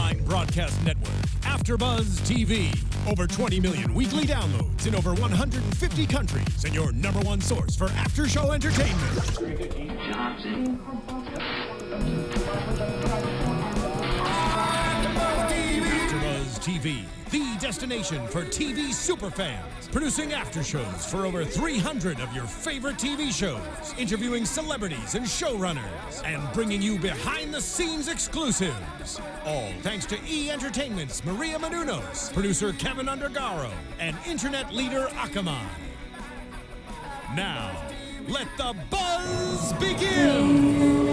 online broadcast network, AFTERBUZZ TV. Over 20 million weekly downloads in over 150 countries, and your #1 source for after-show entertainment. AFTERBUZZ TV, the destination for TV superfans. Producing aftershows for over 300 of your favorite TV shows, interviewing celebrities and showrunners, and bringing you behind-the-scenes exclusives. All thanks to E! Entertainment's Maria Menounos, producer Kevin Undergaro, and internet leader Akamai. Now, let the buzz begin!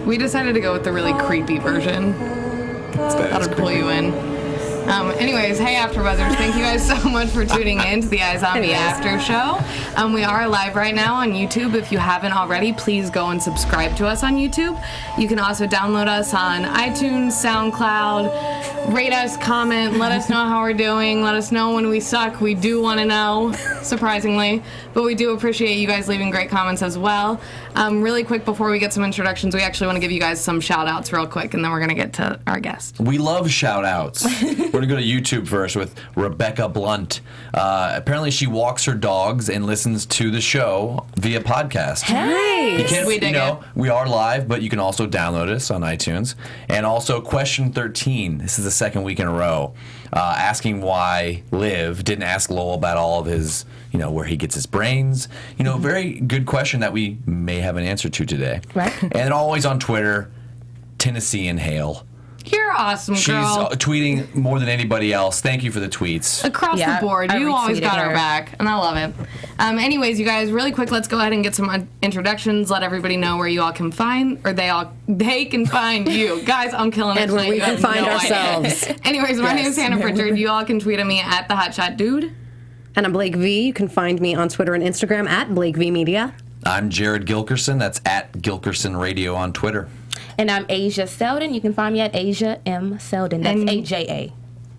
We decided to go with the really creepy version. That'll pull you in. Anyways, hey AfterBuzzers, thank you guys so much for tuning in to the iZombie After Show. We are live right now on YouTube. If you haven't already, please go and subscribe to us on YouTube. You can also download us on iTunes, SoundCloud, rate us, comment, let us know how we're doing, let us know when we suck. We do want to know, surprisingly, but we do appreciate you guys leaving great comments as well. Really quick, before we get some introductions, we actually want to give you guys some shout-outs real quick, and then we're going to get to our guest. We love shout-outs. We're going to go to YouTube first with Rebecca Blunt. Apparently she walks her dogs and listens to the show via podcast. Hey! We dig it. We are live, but you can also download us on iTunes. And also question 13. This is the second week in a row. Asking why Liv didn't ask Lowell about all of his, where he gets his brains. Very good question that we may have an answer to today. Right. And always on Twitter, Tennessee and Hale. You're awesome, girl. She's tweeting more than anybody else. Thank you for the tweets. Across the board. You always got our back, and I love it. Anyways, you guys, really quick, let's go ahead and get some introductions. Let everybody know where you all can find, or they can find you. Guys, I'm killing it. And where we can find ourselves. Anyways, my name is Hannah Prichard. You all can tweet at me at the Hotshot Dude. And I'm Blake V. You can find me on Twitter and Instagram at Blake V Media. I'm Jared Gilkerson. That's at Gilkerson Radio on Twitter. And I'm Aja Seldon. You can find me at Aja M. Seldon. That's AJA,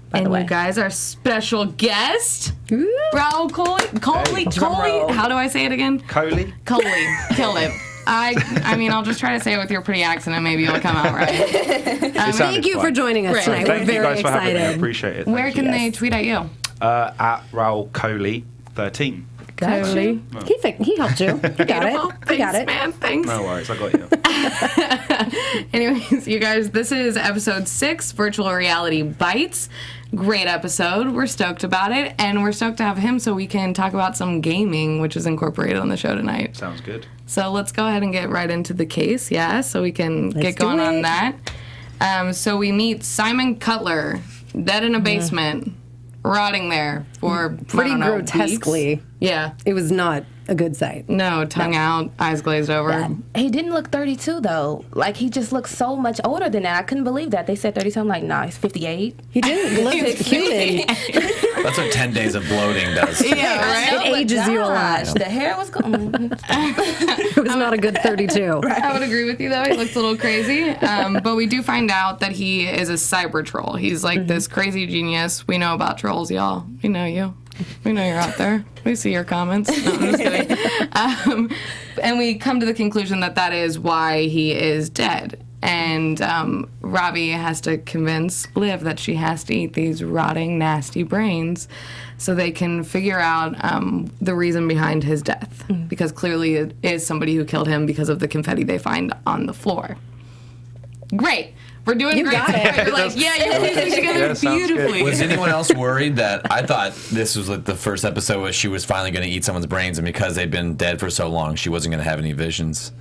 by the way. And you guys, our special guest, Rahul Kohli. How do I say it again? Kohli. Killed it. I mean, I'll just try to say it with your pretty accent and maybe it'll come out right. Thank you for joining us tonight. Thank We're very you guys for having excited. me. I appreciate it. Where can they tweet at you? At Rahul Kohli 13. Kohli. He helped you. You got it. Thanks, got it. man. Thanks. No worries, I got you. Anyways, you guys, this is episode 6, Virtual Reality Bites. Great episode. We're stoked about it, and we're stoked to have him so we can talk about some gaming, which is incorporated on the show tonight. Sounds good. So let's go ahead and get right into the case, so we can get going on that. So we meet Simon Cutler, dead in a basement, rotting there for, pretty grotesquely. weeks. Yeah. It was not a good sight. No, tongue out, eyes glazed over. Bad. He didn't look 32, though. Like, he just looked so much older than that. I couldn't believe that. They said 30, I'm like, nah, he's 58. He didn't look human. That's what 10 days of bloating does. Yeah, right? It ages you a lot. The hair was gone. It was not a good 32. I would agree with you, though. He looks a little crazy. But we do find out that he is a cyber troll. He's like this crazy genius. We know about trolls, y'all. We know you. We know you're out there. We see your comments. No, I'm just kidding. And we come to the conclusion that that is why he is dead. And Ravi has to convince Liv that she has to eat these rotting, nasty brains so they can figure out the reason behind his death. Because clearly it is somebody who killed him because of the confetti they find on the floor. Great. We're doing great. You're like, you put this together beautifully. Was anyone else worried that I thought this was like the first episode where she was finally going to eat someone's brains, and because they'd been dead for so long, she wasn't going to have any visions?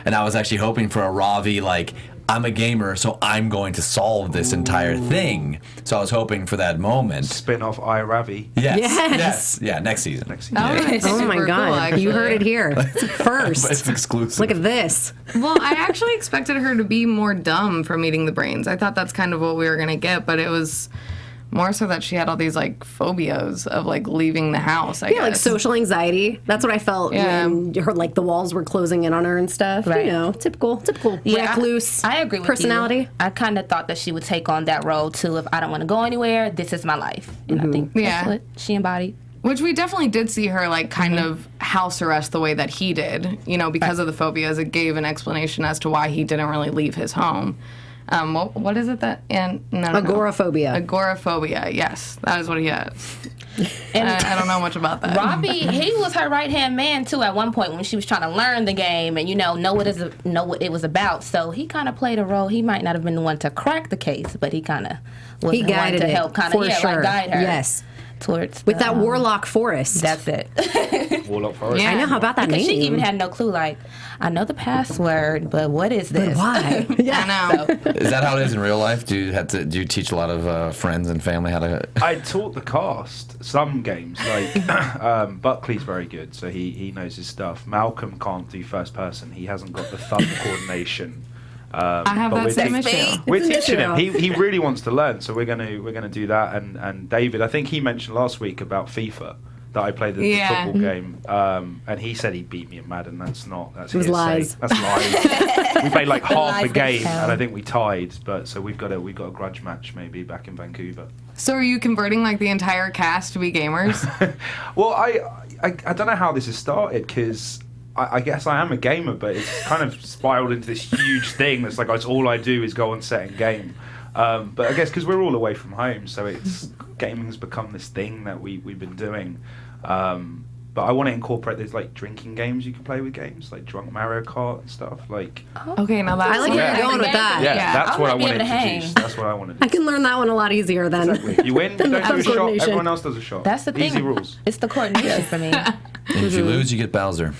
And I was actually hoping for a Ravi, like, I'm a gamer, so I'm going to solve this entire thing. So I was hoping for that moment. Spin-off I, Ravi. Yes. Yeah, next season. Oh my God. Cool, you heard it here. First. But it's exclusive. Look at this. Well, I actually expected her to be more dumb from eating the brains. I thought that's kind of what we were going to get, but it was more so that she had all these, like, phobias of, like, leaving the house, I guess. Like social anxiety. That's what I felt when her, like, the walls were closing in on her and stuff. Right. You know, typical recluse I agree with personality. You. I kind of thought that she would take on that role, too. If I don't want to go anywhere, this is my life. And I think that's what she embodied. Which we definitely did see her, like, kind of house arrest the way that he did, because of the phobias. It gave an explanation as to why he didn't really leave his home. What is it that? Agoraphobia. Agoraphobia. Yes, that is what he has. And I don't know much about that. Robbie, he was her right-hand man, too, at one point when she was trying to learn the game and, know what it was about. So he kind of played a role. He might not have been the one to crack the case, but he kind of was the one to help guide her. Yes. Towards with that Warlock Forest. That's it. Warlock Forest. Yeah. I know. How about that name? She even had no clue. Like, I know the password, but what is this? But why? Yeah, I know. Is that how it is in real life? Do you teach a lot of friends and family how to? I taught the cast some games. Like Buckley's very good, so he knows his stuff. Malcolm can't do first person. He hasn't got the thumb coordination. I have that same issue. We're teaching him. He really wants to learn, so we're gonna do that. And David, I think he mentioned last week about FIFA that I played the football game, and he said he beat me in Madden. That's hearsay. Lies. That's lies. We played like half the game, and I think we tied. But so we've got a grudge match maybe back in Vancouver. So are you converting like the entire cast to be gamers? Well, I don't know how this has started because. I guess I am a gamer, but it's kind of spiraled into this huge thing that's like all I do is go on set and game. But I guess because we're all away from home, so gaming's become this thing that we've been doing. But I want to incorporate these like drinking games you can play with games, like Drunk Mario Kart and stuff. Like okay, now that's I like where you're going with that. Yeah, that's what I want to hang. introduce. That's what I want to do. I can learn that one a lot easier than. Exactly. You win, you don't do a shot. Everyone else does a shot. That's the thing. Easy rules. It's the coordination for me. And if you lose, you get Bowser.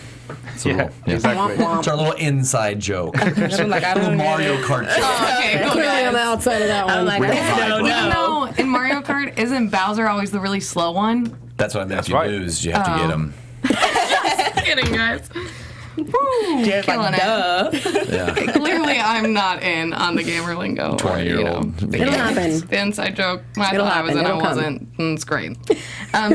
Exactly. It's our little inside joke. I'm like, I little don't know. Mario Kart joke. Oh, okay, cool. Clearly on the outside of that one. I'm like, Even though in Mario Kart, isn't Bowser always the really slow one? That's what I meant. If you right. lose, you have to get him. Just kidding, guys. Woo, Just killing like, duh. Yeah. it. Clearly, I'm not in on the gamer lingo. 20-year-old. It'll happen. The inside joke. I It'll thought I was happen. in, I It'll come. wasn't. It's great.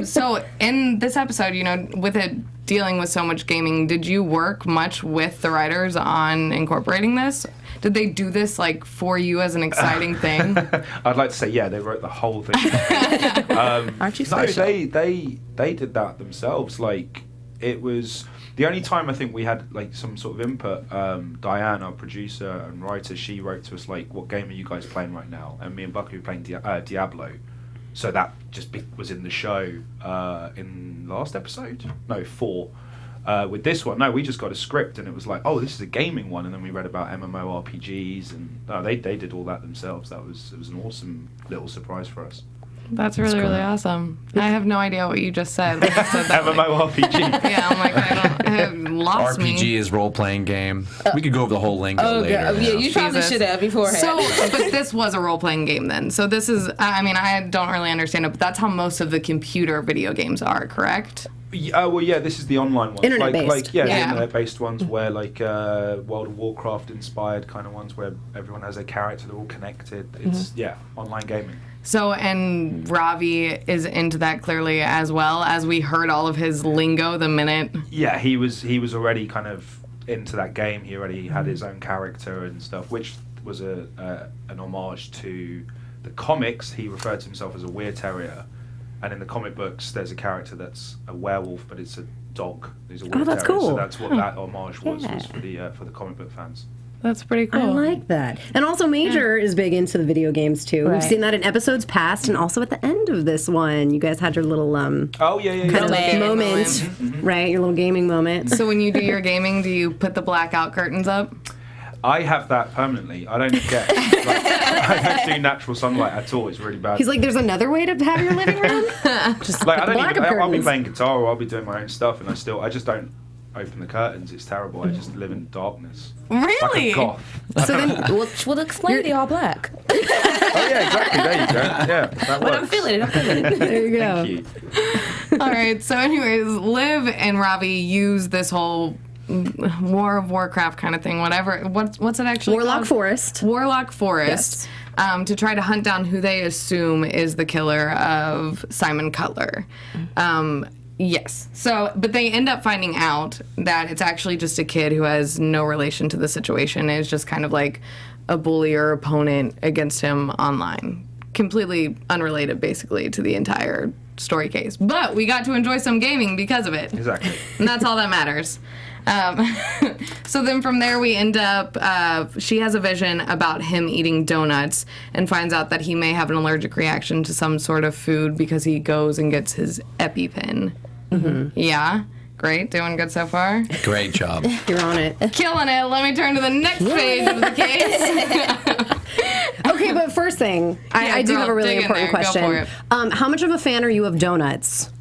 So in this episode, with it dealing with so much gaming, did you work much with the writers on incorporating this? Did they do this like for you as an exciting thing? I'd like to say, yeah, they wrote the whole thing. Aren't you No, special? they did that themselves. Like, it was the only time I think we had like some sort of input. Diane, our producer and writer, she wrote to us like, "What game are you guys playing right now?" And me and Bucky were playing Diablo. So that just was in the show in last episode. No, 4. With this one, no, we just got a script and it was like, oh, this is a gaming one, and then we read about MMORPGs and they did all that themselves. It was an awesome little surprise for us. That's really, really awesome. I have no idea what you just said. When you said that, MMORPG. yeah, I'm like, I have lost RPG me. is role-playing game. We could go over the whole lingo later. Yeah, you probably Jesus. should have beforehand. So, but this was a role-playing game then. So this is, I don't really understand it, but that's how most of the computer video games are, correct? Well, yeah, this is the online ones. Internet-based. The Yeah. internet-based ones where, like, World of Warcraft-inspired kind of ones where everyone has a character, they're all connected. It's, online gaming. So, and Ravi is into that clearly as well, as we heard all of his lingo the minute. Yeah, he was already kind of into that game. He already had his own character and stuff, which was an homage to the comics. He referred to himself as a weird terrier. And in the comic books, there's a character that's a werewolf, but it's a dog. He's a weird that's terrier. cool. So that's what that homage was for the comic book fans. That's pretty cool. I like that. And also Major is big into the video games too. We've Right. seen that in episodes past and also at the end of this one. You guys had your little Oh yeah. kind of Moment. moment, right? Your little gaming moment. So when you do your gaming, do you put the blackout curtains up? I have that permanently. I don't get. I don't do natural sunlight at all. It's really bad. He's like, there's another way to have your living room? Just like, put the blackout I'll be curtains. playing guitar or I'll be doing my own stuff, and I just don't open the curtains. It's terrible. I just live in darkness. Really? Like a goth. So then, We'll explain the all black. Oh yeah, exactly. There you go. Yeah, that But works. I'm feeling it. there you go. Thank you. All right. So, anyways, Liv and Ravi use this whole War of Warcraft kind of thing. Whatever. What's it actually Warlock called? Forest. Warlock Forest. To try to hunt down who they assume is the killer of Simon Cutler. Yes. So, but they end up finding out that it's actually just a kid who has no relation to the situation. It's just kind of like a bully or opponent against him online. completely unrelated, basically, to the entire story case. But we got to enjoy some gaming because of it. Exactly. And that's all that matters. So then from there we end up, she has a vision about him eating donuts and finds out that he may have an allergic reaction to some sort of food because he goes and gets his EpiPen. Mm-hmm. Yeah? Great. Doing good so far? Great job. You're on it. Killing it. Let me turn to the next page of the case. Okay, but first thing, I do have a really important question. Go for it. How much of a fan are you of donuts?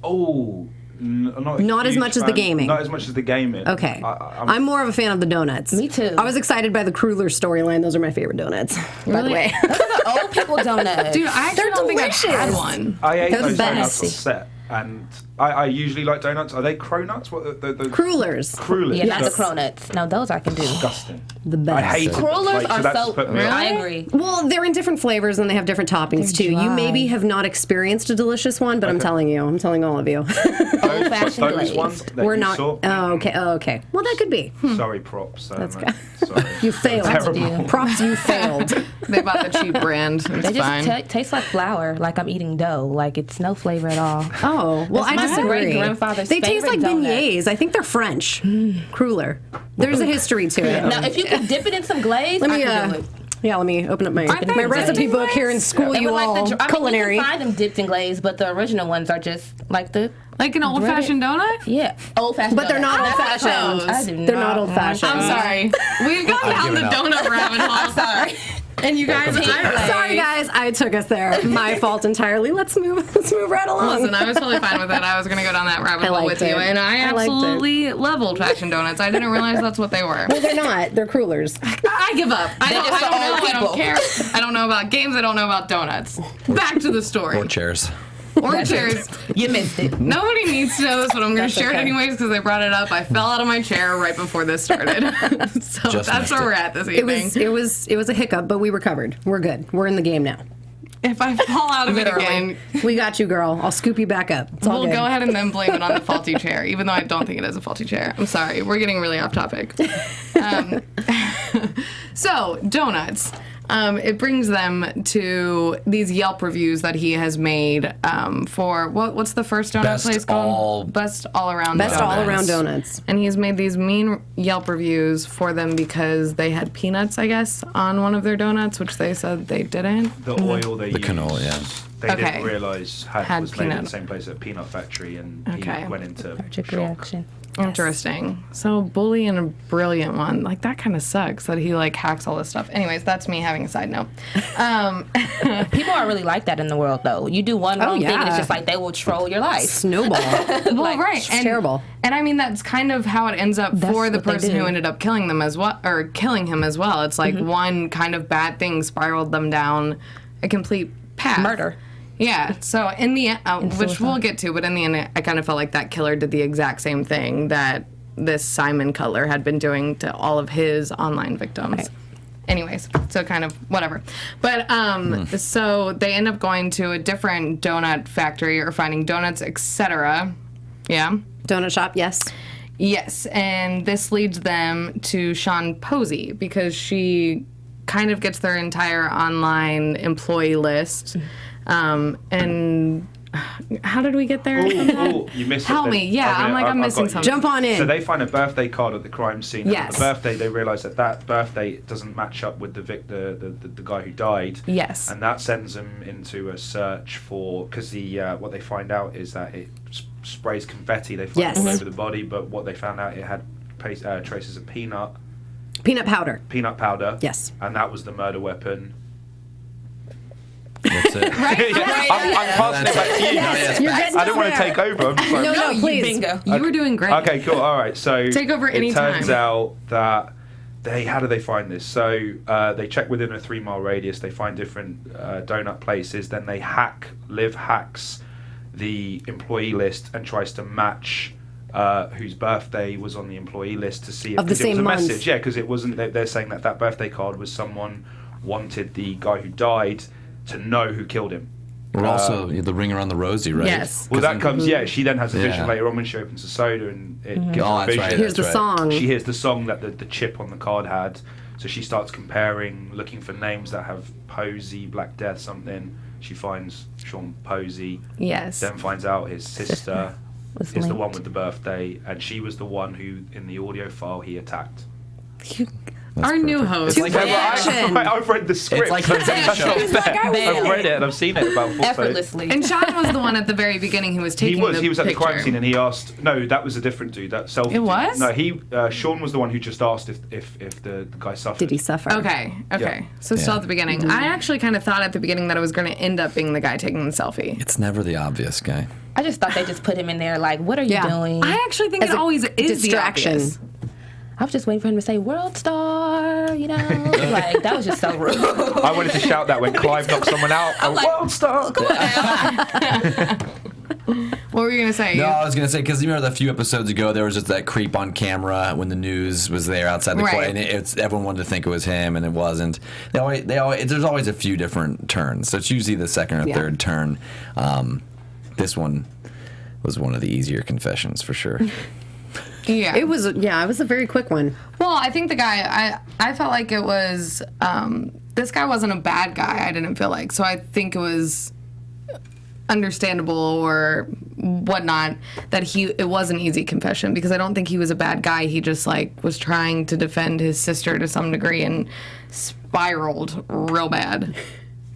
Oh, not as much as the gaming. Not as much as the gaming. Okay. I'm more of a fan of the donuts. Me too. I was excited by the Kruller storyline. Those are my favorite donuts, by the way. Those are the old people donuts. Dude, I actually don't think I've had one. I ate They're those the donuts on best. set, and I usually like donuts. Are they cronuts? What the Crullers. Crullers? Yeah, not the cronuts. No, those I can do. Disgusting. The best. I hate Crullers are so. I Really? agree. Well, they're in different flavors and they have different toppings too. dry. You maybe have not experienced a delicious one, but I'm telling all of you. Old-fashioned Those glaze. ones that We're you not. saw? Oh, okay. Oh, okay. Well, that could be. Sorry, props. That's good. Sorry. You failed. Terrible. Props, you failed. They bought the cheap brand. It's They fine. just taste like flour, like I'm eating dough. Like it's no flavor at all. Oh, well, I my disagree. great-grandfather's They taste like favorite donut. beignets. I think they're French. Cruller. There's a history to it. Now, if you could dip it in some glaze, Let me, I could do it. Yeah, let me open up my Aren't they recipe dipped in book here and school They you were like all the, I mean, culinary. you can find them dipped in glaze, but the original ones are just like the Like an old-fashioned donut? yeah old fashioned. But they're not old-fashioned. I do They're not not old-fashioned. I'm sorry. We've gone down the given up. donut rabbit hole. Sorry. And you guys, Sorry, guys, I took us there. My fault entirely. Let's move right along. Listen, I was totally fine with that. I was going to go down that rabbit hole liked with you. it. And I liked it. absolutely love old-fashioned donuts. I didn't realize that's what they were. Well, they're not. They're crullers. I give up. I don't just know. old I don't people. care. I don't know about games. I don't know about donuts. Back to the story. Or chairs. Or chairs. You missed it. Nobody needs to know this, but I'm going to share it okay. anyways because they brought it up. I fell out of my chair right before this started. So Just that's missed where it. we're at this It evening. was a hiccup, but we recovered. We're good. We're in the game now. If I fall out of it Literally. again, We got you, girl. I'll scoop you back up. It's all we'll good. go ahead and then blame it on the faulty chair, even though I don't think it is a faulty chair. I'm sorry. We're getting really off topic. So, donuts. It brings them to these Yelp reviews that he has made for what's the first donut Best place called? Best all around. Best donuts. all-around donuts. And he's made these mean Yelp reviews for them because they had peanuts, I guess, on one of their donuts, which they said they didn't. The oil they used, canola, yeah. they Okay. didn't realise Had was made in peanut. the same place at Peanut Factory, and Okay. he went into Allergic shock. reaction. Interesting. So bully and a brilliant one. Like that kind of sucks that he like hacks all this stuff. Anyways, that's me having a side note. People are really like that in the world, though. You do one wrong thing, and yeah. it's just like they will troll your life. Snowball. Well, right. it's terrible. And I mean that's kind of how it ends up for the what they person do. who ended up killing them as well, or killing him as well. It's like one kind of bad thing spiraled them down a complete path. Murder. Yeah. So in the end, which we'll get to, but in the end, I kind of felt like that killer did the exact same thing that this Simon Cutler had been doing to all of his online victims. Right. Anyways, so kind of whatever. But so they end up going to a different donut factory or finding donuts, etc. Yeah. Donut shop, yes. Yes, and this leads them to Sean Posey because she kind of gets their entire online employee list. And how did we get there? Oh, you missed Help it. me. Yeah, I'm missing got you. something. Jump on in. So they find a birthday card at the crime scene. And Yes. on the birthday, they realise that birthday doesn't match up with the guy who died. Yes. And that sends them into a search for, because what they find out is that it sprays confetti. They find Yes. it all over the body, but what they found out, it had traces of peanut Peanut powder. Yes. And that was the murder weapon. That's it. I'm passing it back to you. Yes, You're back- getting I don't want to there. take over. I'm just like, No, please. Bingo. You were doing great. Okay, cool. All right. So Take over it anytime. turns out that how do they find this? So they check within a 3-mile radius. They find different donut places. Then they Liv hacks the employee list and tries to match whose birthday was on the employee list to see if Of the 'cause it was same a month. message. Yeah, because it wasn't. They're saying that birthday card was someone wanted the guy who died to know who killed him. We're also the ring around the rosy, right? Yes. Well, that comes. Yeah, she then has a vision Yeah. later on when she opens the soda and it gives her Oh, a that's vision. right. Here's the That's song. She hears the song that the chip on the card had. So she starts comparing, looking for names that have Posey, Black Death, something. She finds Sean Posey. Yes. Then finds out his sister is the linked. one with the birthday, and she was the one who, in the audio file, he attacked. Our new host. It's like I've read the script. It's like his show. I've read it and I've seen it about 4 times. Effortlessly. And Sean was the one at the very beginning who was taking the He was at the crime picture. scene and he asked. No, that was a different dude. That selfie. It was? No, Sean was the one who just asked if the guy suffered. Did he suffer? Okay. Yeah. So still at the beginning. I actually kind of thought at the beginning that it was going to end up being the guy taking the selfie. It's never the obvious guy. I just thought they just put him in there like, what are you doing? I actually think As it a always is distraction. the obvious. I was just waiting for him to say world star, you know? Like, that was just so rude. I wanted to shout that when Clive knocked someone out. I'm like, World star. What were you going to say? No, I was gonna say because you remember a few episodes ago there was just that creep on camera when the news was there outside the court, and everyone wanted to think it was him, and it wasn't. They always there's always a few different turns, so it's usually the second or third turn. This one was one of the easier confessions for sure. Yeah. It was a very quick one. Well, I think the guy, I felt like it was, this guy wasn't a bad guy, I didn't feel like. So I think it was understandable or whatnot that it was an easy confession because I don't think he was a bad guy. He just, like, was trying to defend his sister to some degree and spiraled real bad.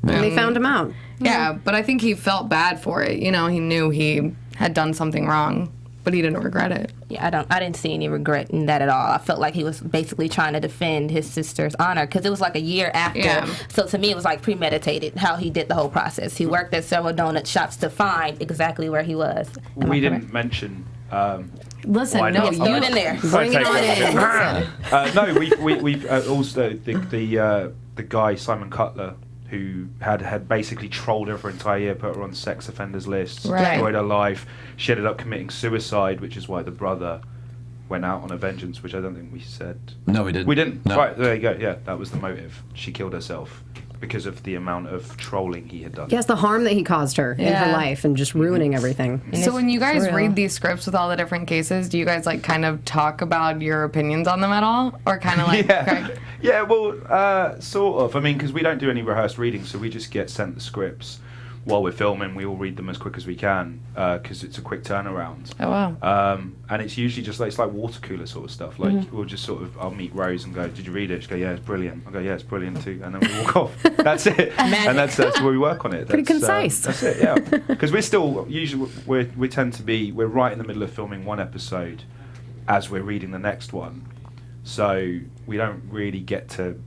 And they found him out. Yeah, but I think he felt bad for it. You know, he knew he had done something wrong, but he didn't regret it. Yeah, I didn't see any regret in that at all. I felt like he was basically trying to defend his sister's honor because it was like a year after. Yeah. So to me, it was like premeditated how he did the whole process. He worked at several donut shops to find exactly where he was. We didn't mention. Listen, Why no, not? you Throw it in there. Bring it on in. No, we also the guy Simon Cutler who had basically trolled her for an entire year, put her on sex offenders lists, Right. destroyed her life. She ended up committing suicide, which is why the brother went out on a vengeance, which I don't think we said. No, we didn't. We didn't. No. Right, there you go. Yeah, that was the motive. She killed herself because of the amount of trolling he had done. Yes, the harm that he caused her in her Yeah. life and just ruining everything. So when you guys real. read these scripts with all the different cases, do you guys like kind of talk about your opinions on them at all, or kind of like? Yeah, well, sort of. I mean, because we don't do any rehearsed readings, so we just get sent the scripts while we're filming. We all read them as quick as we can because it's a quick turnaround. Oh wow. And it's usually just like, it's like water cooler sort of stuff. Like we'll just sort of, I'll meet Rose and go, "Did you read it?" She go, "Yeah, it's brilliant." I go, "Yeah, it's brilliant too," and then we walk off. That's it. And that's where we work on it. Pretty That's, concise. That's it. Yeah, because we're still usually we tend to be we're right in the middle of filming one episode as we're reading the next one, so we don't really get to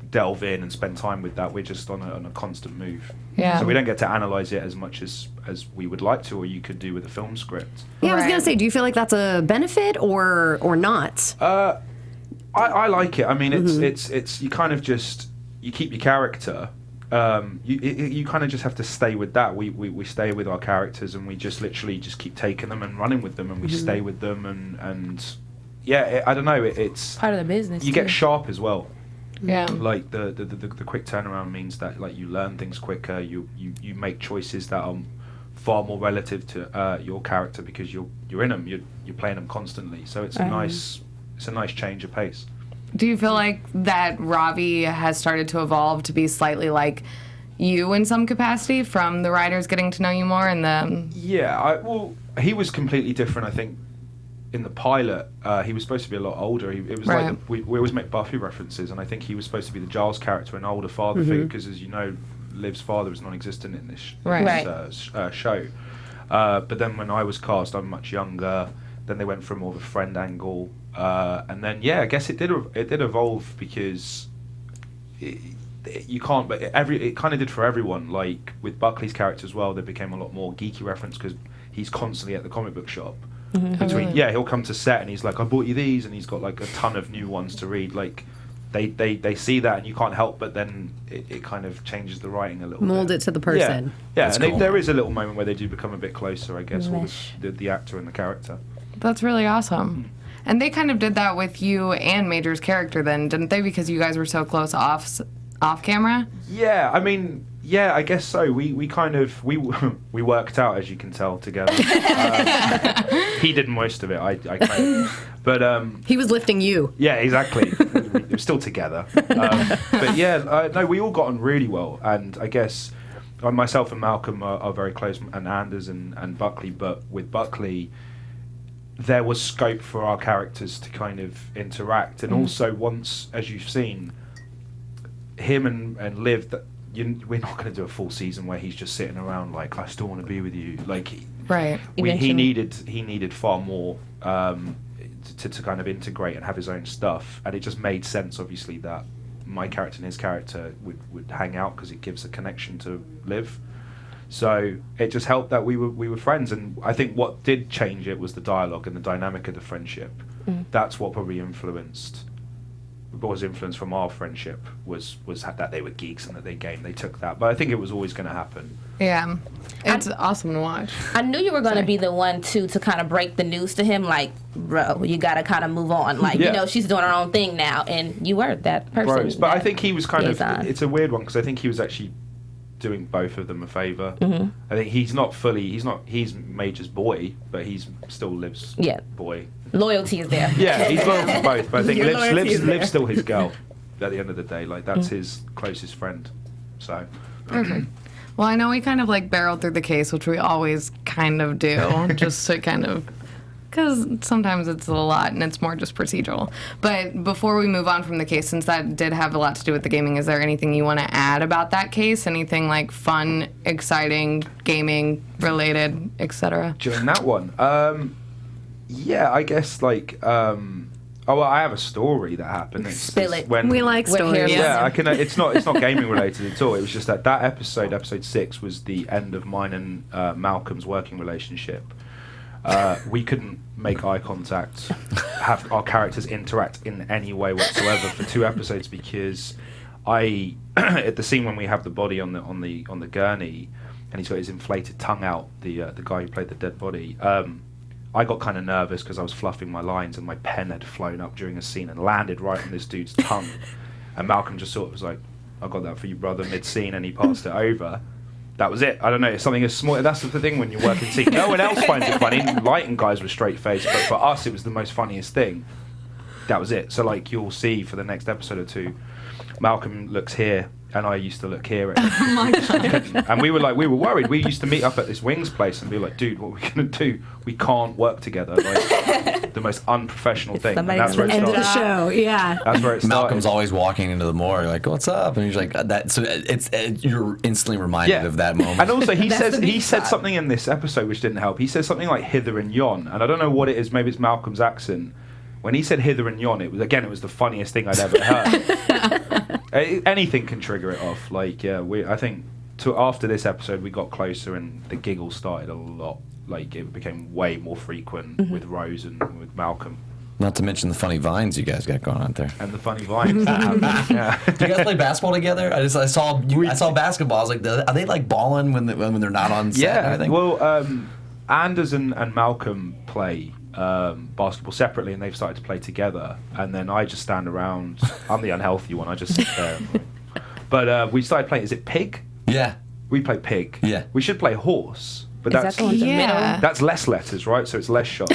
delve in and spend time with that. We're just on a constant move. Yeah. So we don't get to analyze it as much as we would like to, or you could do with a film script. Yeah, I was Right. gonna say, do you feel like that's a benefit or not? I like it. I mean, it's you kind of just you keep your character. You kind of just have to stay with that. We stay with our characters, and we just literally just keep taking them and running with them, and we stay with them, and yeah, I don't know. It's Part of the business. you get sharp as well. Yeah. Like the quick turnaround means that like you learn things quicker. You make choices that are far more relative to your character because you're in them. You're playing them constantly. So it's a nice change of pace. Do you feel like that Ravi has started to evolve to be slightly like you in some capacity from the writers getting to know you more and the? Yeah, well, he was completely different. I think in the pilot, he was supposed to be a lot older. It was Right. like we always make Buffy references, and I think he was supposed to be the Giles character, an older father figure, because as you know, Liv's father is non-existent in this, show. But then when I was cast, I'm much younger. Then they went for more of a friend angle, and then I guess it did evolve because you can't. But it kind of did for everyone. Like with Buckley's character as well, there became a lot more geeky reference because he's constantly at the comic book shop. He'll come to set and he's like, "I bought you these," and he's got like a ton of new ones to read. Like they see that and you can't help but then it kind of changes the writing a little Mold bit. it to the person. Yeah, That's and cool. there is a little moment where they do become a bit closer, I guess, all Mesh. the actor and the character. That's really awesome. And they kind of did that with you and Major's character then, didn't they? Because you guys were so close off camera. Yeah, I mean, I guess so. We kind of we worked out, as you can tell, together. He did most of it. I kind of, but He was lifting you. yeah, exactly. We're still together. But yeah, no, we all got on really well, and I guess myself and Malcolm are very close, and Anders and Buckley. But with Buckley, there was scope for our characters to kind of interact, and also once, as you've seen, him and Liv, we're not going to do a full season where he's just sitting around like, I still want to be with you. Like, right. He needed far more to kind of integrate and have his own stuff, and it just made sense, obviously, that my character and his character would hang out because it gives a connection to Liv. So it just helped that we were friends, and I think what did change it was the dialogue and the dynamic of the friendship. That's what probably was influenced from our friendship was that they were geeks and that they took that. But I think it was always going to happen. Yeah, it's awesome to watch. I knew you were going to be the one to kind of break the news to him, like, bro, you got to kind of move on. Like, you know, she's doing her own thing now, and you were that person. But I think he was kind of, it's a weird one because I think he was actually doing both of them a favour. I think he's Major's boy, but he's still Liv's boy. Loyalty is there. Yeah, he's loyal to both, but I think Liv's still his girl at the end of the day. Like, that's his closest friend. So. Perfect. Well, I know we kind of like barreled through the case, which we always kind of do, just to kind of, because sometimes it's a lot and it's more just procedural. But before we move on from the case, since that did have a lot to do with the gaming, is there anything you want to add about that case? Anything like fun, exciting, gaming related, etc.? During that one, yeah, I guess like. Oh, well, I have a story that happened. Spill it. When we like stories. Yeah, I can. It's not gaming related at all. It was just that episode 6, was the end of mine and Malcolm's working relationship. We couldn't make eye contact, have our characters interact in any way whatsoever for 2 episodes because at the scene when we have the body on the gurney and he's got his inflated tongue out, the guy who played the dead body. I got kind of nervous because I was fluffing my lines and my pen had flown up during a scene and landed right on this dude's tongue. And Malcolm just sort of was like, I got that for you, brother, mid-scene, and he passed it over. That was it. I don't know, it's something as small. That's the thing when you work in scene. No one else finds it funny. Lighting guys were straight-faced, but for us, it was the most funniest thing. That was it. So, like, you'll see for the next episode or 2, Malcolm looks here, and I used to look here at him. Oh my God. And we were worried. We used to meet up at this wings place and be like, dude, what are we going to do? We can't work together. Like, the most unprofessional thing. And that's where it end of started. the show, yeah. That's where it started. Malcolm's always walking into the morgue like, what's up? And he's like, that. So you're instantly reminded of that moment. And also, he said something in this episode which didn't help. He said something like hither and yon. And I don't know what it is. Maybe it's Malcolm's accent. When he said hither and yon, it was the funniest thing I'd ever heard. Anything can trigger it off. Like, yeah, I think after this episode we got closer and the giggles started a lot. Like, it became way more frequent with Rose and with Malcolm. Not to mention the funny vines you guys got going on there. And the funny vines that happen. Yeah. Do you guys play basketball together? I saw basketball. I was like, are they like balling when they're not on set and everything? Well, Anders and Malcolm play basketball separately, and they've started to play together. And then I just stand around. I'm the unhealthy one. I just sit there. But we started playing. Is it pig? Yeah. We play pig. Yeah. We should play horse. But that's less letters, right? So it's less shots.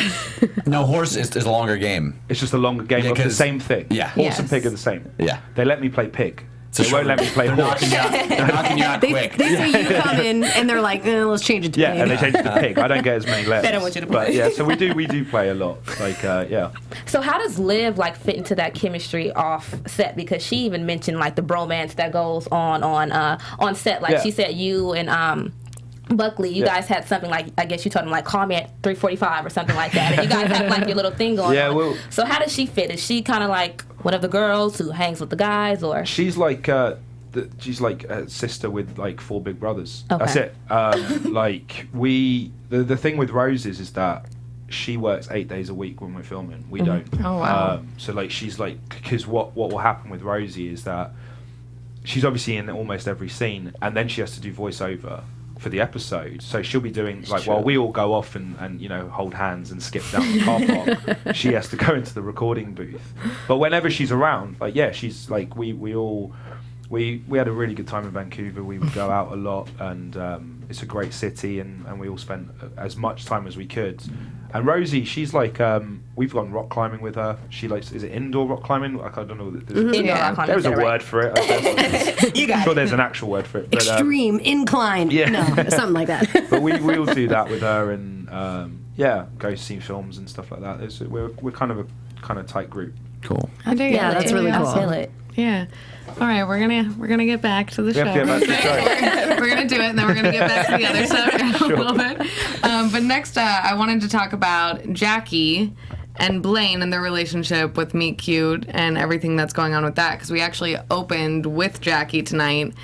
No, horse is a longer game. It's just a longer game of the same thing. Yeah. Horse and pig are the same. Yeah. They let me play pig. They won't let me play horse. They're knocking you out quick. They see you come in and they're like, let's change it to pig. Yeah, and they change it to pig. I don't get as many letters. They don't want you to play. But yeah, so we do play a lot. Like, yeah. So how does Liv like fit into that chemistry off set? Because she even mentioned like the bromance that goes on set. Like she said, you and Buckley, you guys had something like, I guess you told him like, call me at 3:45 or something like that. And you guys had like your little thing going on. Well, so how does she fit? Is she kind of like one of the girls who hangs with the guys, or? She's like she's like a sister with like 4 big brothers. Okay. That's it. Like the thing with Rose is that she works 8 days a week when we're filming. We don't. Oh wow. So like she's like, because what will happen with Rosie is that she's obviously in almost every scene, and then she has to do voiceover for the episode, so she'll be doing like while we all go off and you know hold hands and skip down the car park, she has to go into the recording booth. But whenever she's around, like she's like we had a really good time in Vancouver. We would go out a lot, and it's a great city, and we all spent as much time as we could. And Rosie, she's like, we've gone rock climbing with her. She likes, is it indoor rock climbing? I don't know. Indoor rock climbing. There's a word for it. I'm sure there's an actual word for it. But, Extreme incline. Yeah. No, something like that. But we'll do that with her and go see films and stuff like that. We're kind of a tight group. Cool. I dig it. Yeah, that's really cool. I feel it. Yeah. All right, we're gonna get back to the show. We're We're gonna do it, and then we're gonna get back to the other stuff in a little bit. But next, I wanted to talk about Jackie and Blaine and their relationship with Meet Cute and everything that's going on with that. Because we actually opened with Jackie tonight,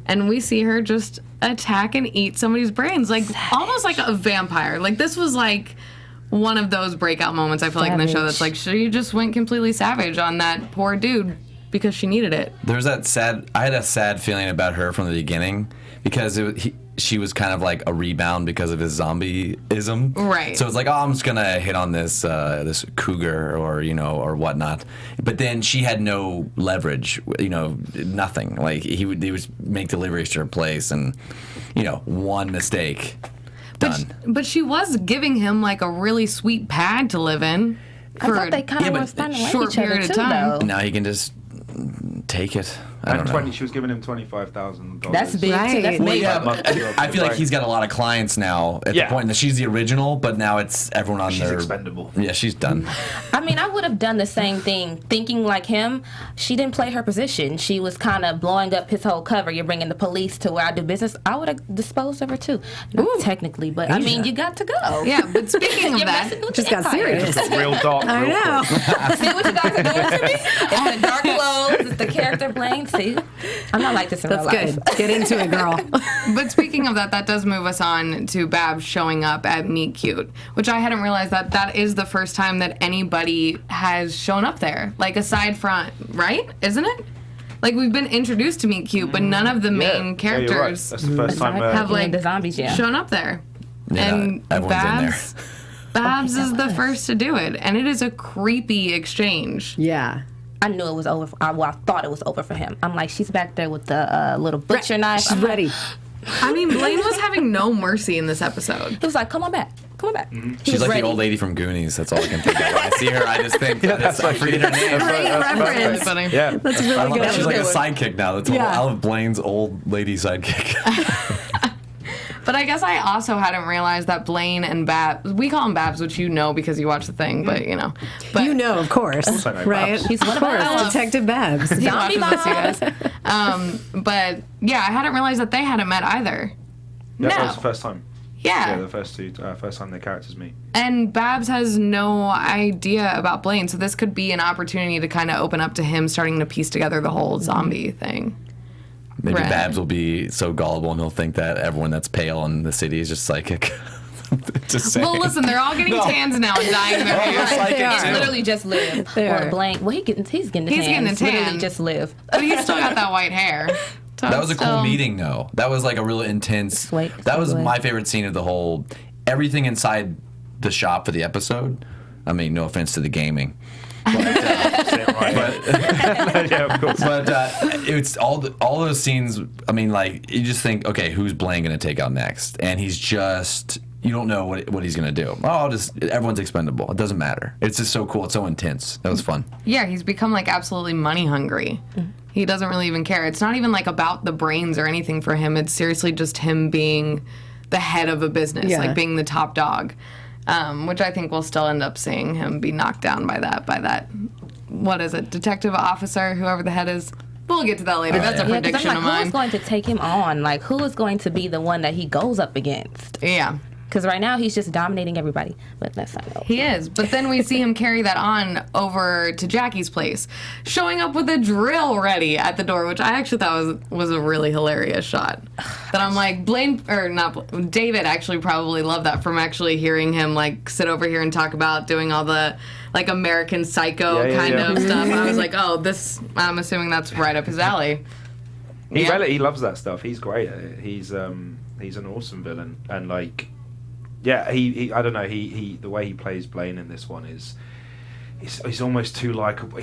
and we see her just attack and eat somebody's brains, like almost like a vampire. Like this was like one of those breakout moments. I feel like in the show that's like she just went completely savage on that poor dude. Because she needed it. There's I had a sad feeling about her from the beginning because she was kind of like a rebound because of his zombieism. Right. So it's like, oh, I'm just gonna hit on this this cougar or whatnot. But then she had no leverage, nothing. Like he would make deliveries to her place, and one mistake, done. But she was giving him like a really sweet pad to live in. I thought they kind of were starting to like each other too, though. Now he can just take it. I don't know. She was giving him $25,000. That's big too. That's big. I feel like he's got a lot of clients now at the point that she's the original, but now it's everyone on there. She's expendable. Yeah, she's done. I mean, I would have done the same thing, thinking like him. She didn't play her position. She was kind of blowing up his whole cover. You're bringing the police to where I do business. I would have disposed of her too. Not technically, but I mean, you got to go. Yeah, but speaking of that, just got serious. Real dark. I know. See what you guys are doing to me? It's the dark clothes. It's the character Blaine. See, I'm not like this in real life. That's good. Get into it, girl. But speaking of that does move us on to Babs showing up at Meet Cute, which I hadn't realized that is the first time that anybody has shown up there. Like, aside from, right? Isn't it? Like, we've been introduced to Meet Cute, but none of the main characters you're right. That's the first time have, like, the zombies, shown up there. Yeah, and everyone's in there. Babs is the first to do it, and it is a creepy exchange. Yeah. I knew it was over. I thought it was over for him. I'm like, she's back there with the little butcher knife. She's ready. I mean, Blaine was having no mercy in this episode. He was like, come on back. Come on back. Mm-hmm. She's like the old lady from Goonies. That's all I can think of. When I see her, I just think I forget her name. Great reference. Funny. Yeah. That's really good. She's like a sidekick now. That's I love Blaine's old lady sidekick. But I guess I also hadn't realized that Blaine and Babs, we call him Babs, which you know because you watch the thing, but But of course. I know right? Babs. He's one of us. Detective Babs. he Zombie watches this, you guys. But yeah, I hadn't realized that they hadn't met either. That was the first time. Yeah. Yeah, the first time their characters meet. And Babs has no idea about Blaine, so this could be an opportunity to kind of open up to him starting to piece together the whole zombie thing. Maybe Babs will be so gullible and he'll think that everyone that's pale in the city is just psychic. Just saying. Well, listen, they're all getting tans now and dyeing their hair. It's literally just Liv. Or Blaine. Well, he's getting the tan. He's getting the tan. Literally just Liv. But he's still got that white hair. So that was a cool meeting, though. That was like a real intense. That was my favorite scene of the whole. Everything inside the shop for the episode. I mean, no offense to the gaming. But, Yeah, of course. But it's all those scenes. I mean, like you just think, okay, who's Blaine going to take out next? And he's just, you don't know what he's going to do. Everyone's expendable. It doesn't matter. It's just so cool. It's so intense. That was fun. Yeah, he's become like absolutely money hungry. He doesn't really even care. It's not even like about the brains or anything for him. It's seriously just him being the head of a business, like being the top dog. Which I think we'll still end up seeing him be knocked down by that, what is it, detective officer, whoever the head is. We'll get to that later. That's a prediction of mine. Who is going to take him on? Like, who is going to be the one that he goes up against? Yeah. Because right now he's just dominating everybody. But that's not know. He is. But then we see him carry that on over to Jackie's place, showing up with a drill ready at the door, which I actually thought was a really hilarious shot. That I'm like, David actually probably loved that from actually hearing him like sit over here and talk about doing all the like American Psycho of stuff. I was like, I'm assuming that's right up his alley. He loves that stuff. He's great at it. He's an awesome villain, and like. Yeah, he I don't know, he the way he plays Blaine in this one is he's almost too likable.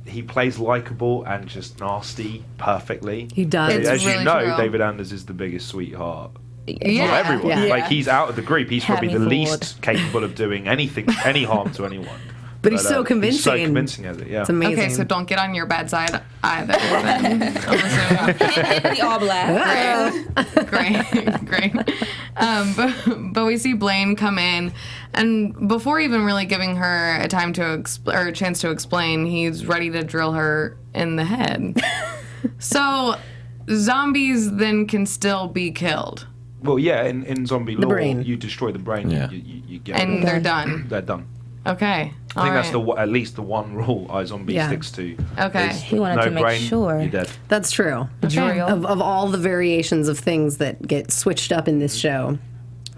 He plays likable and just nasty perfectly. He does. As really you know, true. David Anders is the biggest sweetheart For everyone. Yeah. Like, he's out of the group. He's probably the Having least capable of doing anything, any harm to anyone. But he's so convincing. He's so convincing at it, yeah. It's amazing. Okay, so don't get on your bad side either. Then. The all black. Great. But we see Blaine come in, and before even really giving her a time to or a chance to explain, he's ready to drill her in the head. So zombies then can still be killed. Well, yeah, in zombie lore, brain. you destroy the brain, Yeah. you get And rid of they're it. done. They're done. Okay. I think that's at least the one rule iZombie sticks to. Okay. is He wanted no to make brain, sure. you're dead. That's true. Of all the variations of things that get switched up in this show,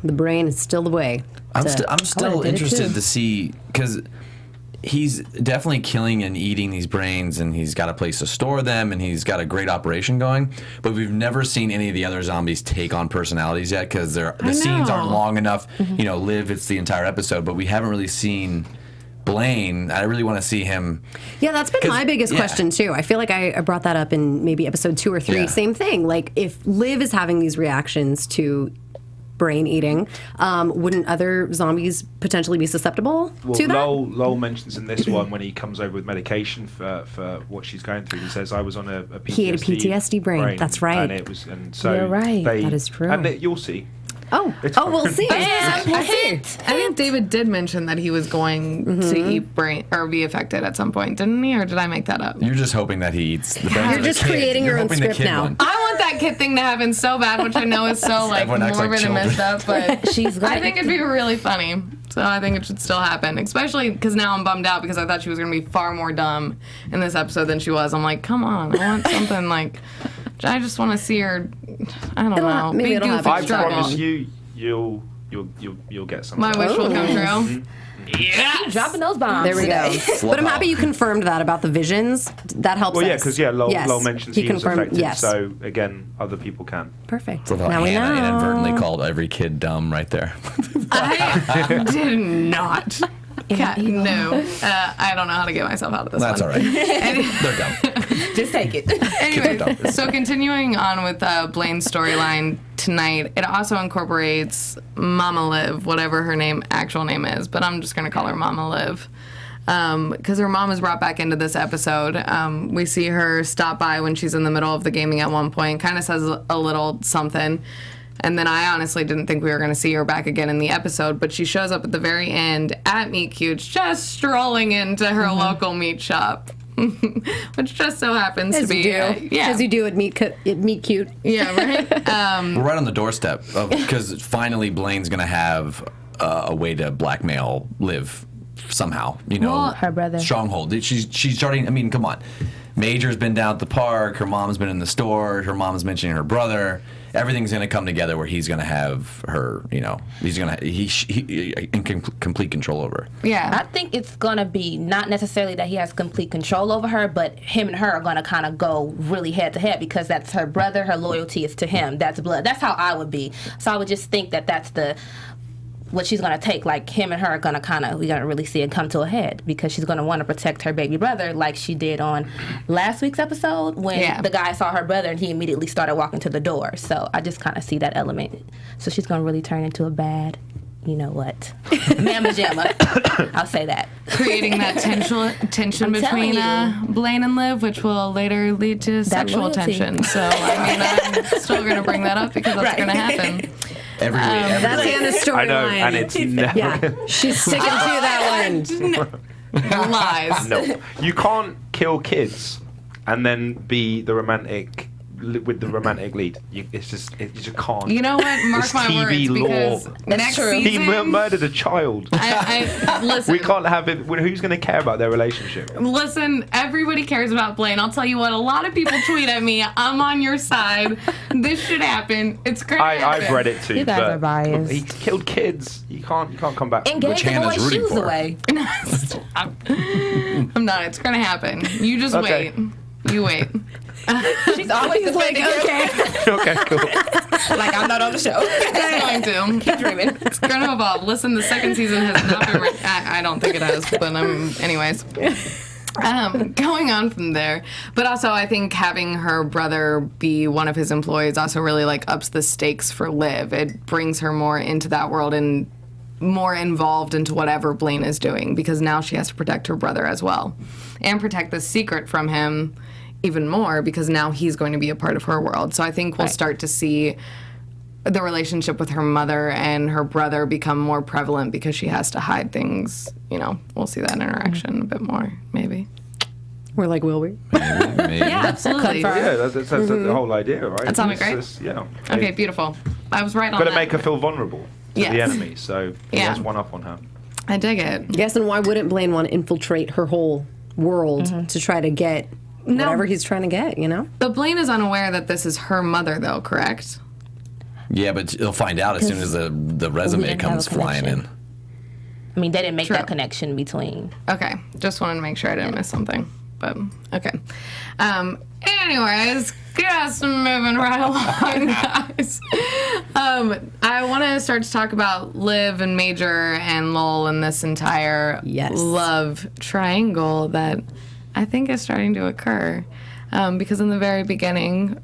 the brain is still the way. I'm to- still did it interested too. to see, because he's definitely killing and eating these brains, and he's got a place to store them, and he's got a great operation going. But we've never seen any of the other zombies take on personalities yet, because the scenes aren't long enough. You know, Liv, it's the entire episode, but we haven't really seen Blaine. I really want to see him. Yeah, that's been my biggest question too. I feel like I brought that up in maybe episode 2 or 3. Yeah. Same thing. Like, if Liv is having these reactions to brain eating, wouldn't other zombies potentially be susceptible to that? Lowell mentions in this one when he comes over with medication for what she's going through. He says, "I was on a PTSD He had a PTSD brain. That's right. And it was, and so You're right. They, That is true. And you'll see. Oh, we'll see. I think David did mention that he was going to eat brain or be affected at some point, didn't he? Or did I make that up? You're just hoping that he eats the brains You're of the just kid. creating You're your own hoping the script kid now. one. I want that kid thing to happen so bad, which I know is so like Everyone acts like morbid and messed up, but She's gonna I think it'd be really funny. So I think it should still happen, especially because now I'm bummed out because I thought she was going to be far more dumb in this episode than she was. I'm like, come on, I want something like, I just want to see her, I don't know, maybe be it'll goofy, happen. I struggle. promise you'll get something. My wish will come true. Keep dropping those bombs. There we go. But I'm happy you confirmed that about the visions. That helps Well, yeah, us. because Lowell mentions he was confirmed. affected, Yes. so again, other people can. Perfect. So Now we Hannah know. inadvertently called every kid dumb right there. I did not. No. I don't know how to get myself out of this That's one. all right. They're dumb. Just take it. Anyway, so continuing on with Blaine's storyline tonight, it also incorporates Mama Liv, whatever her actual name is, but I'm just going to call her Mama Liv. Because her mom is brought back into this episode. We see her stop by when she's in the middle of the gaming at one point, kind of says a little something. And then I honestly didn't think we were going to see her back again in the episode, but she shows up at the very end at Meat Cute's, just strolling into her local meat shop, which just so happens to be... As you do at Meet Cute. Yeah, right? We're right on the doorstep because finally Blaine's going to have a way to blackmail Liv somehow. You know, Well, her brother. Stronghold. She's starting. I mean, come on. Major's been down at the park. Her mom's been in the store. Her mom's mentioning her brother. Everything's going to come together where he's going to have her. You know, he's going to he in complete control over her. Yeah. I think it's going to be not necessarily that he has complete control over her, but him and her are going to kind of go really head to head because that's her brother. Her loyalty is to him. That's blood. That's how I would be. So I would just think that that's what she's going to take. Like, him and her are going to we're going to really see it come to a head because she's going to want to protect her baby brother like she did on last week's episode when the guy saw her brother and he immediately started walking to the door. So I just kind of see that element. So she's going to really turn into a bad, you know what, mamma jamma. I'll say that. Creating that tension between Blaine and Liv, which will later lead to sexual loyalty. tension. So, I mean, I'm still going to bring that up because that's going to happen. Every week. That's Hannah's storyline. I know, and it's never. Yeah, she's sticking to that one. Lies. No, you can't kill kids and then be the romantic with the romantic lead. You just can't. You know what? Mark It's my TV words, because law. next true. He season... murdered a child. Listen, We can't have it. Who's going to care about their relationship? Listen, everybody cares about Blaine. I'll tell you what, a lot of people tweet at me. I'm on your side. This should happen. It's great. I've read it too. You guys but are biased. He killed kids. You can't come back. And gave Which the Hannah's boy's rooting shoes for. away. I'm not. It's going to happen. You just Okay. wait. You wait. She's always Like, okay. Okay, cool. like I'm not on the show. It's going to. Keep dreaming. It's going to evolve. Listen, the second season has not been written. I don't think it has, but anyways. Going on from there, but also I think having her brother be one of his employees also really like ups the stakes for Liv. It brings her more into that world and more involved into whatever Blaine is doing, because now she has to protect her brother as well and protect the secret from him even more, because now he's going to be a part of her world. So I think we'll start to see the relationship with her mother and her brother become more prevalent because she has to hide things. You know, we'll see that interaction a bit more, maybe. We're like, will we? Maybe. Yeah, absolutely. Yeah, that's the whole idea, right? That sounded great. Yeah. Okay, beautiful. I was right on Got that. to make her feel vulnerable to Yes. the enemy, so he Yeah. has one up on her. I dig it. Yes, and why wouldn't Blaine want to infiltrate her whole world to try to get whatever he's trying to get, you know? But Blaine is unaware that this is her mother, though, correct? Yeah, but he'll find out as soon as the resume didn't comes have a flying in. connection. I mean, they didn't make True. that connection between. Okay, just wanted to make sure I didn't miss something. But, okay. Anyways, just moving right along, guys. I want to start to talk about Liv and Major and Lowell and this entire love triangle that I think is starting to occur. Because in the very beginning,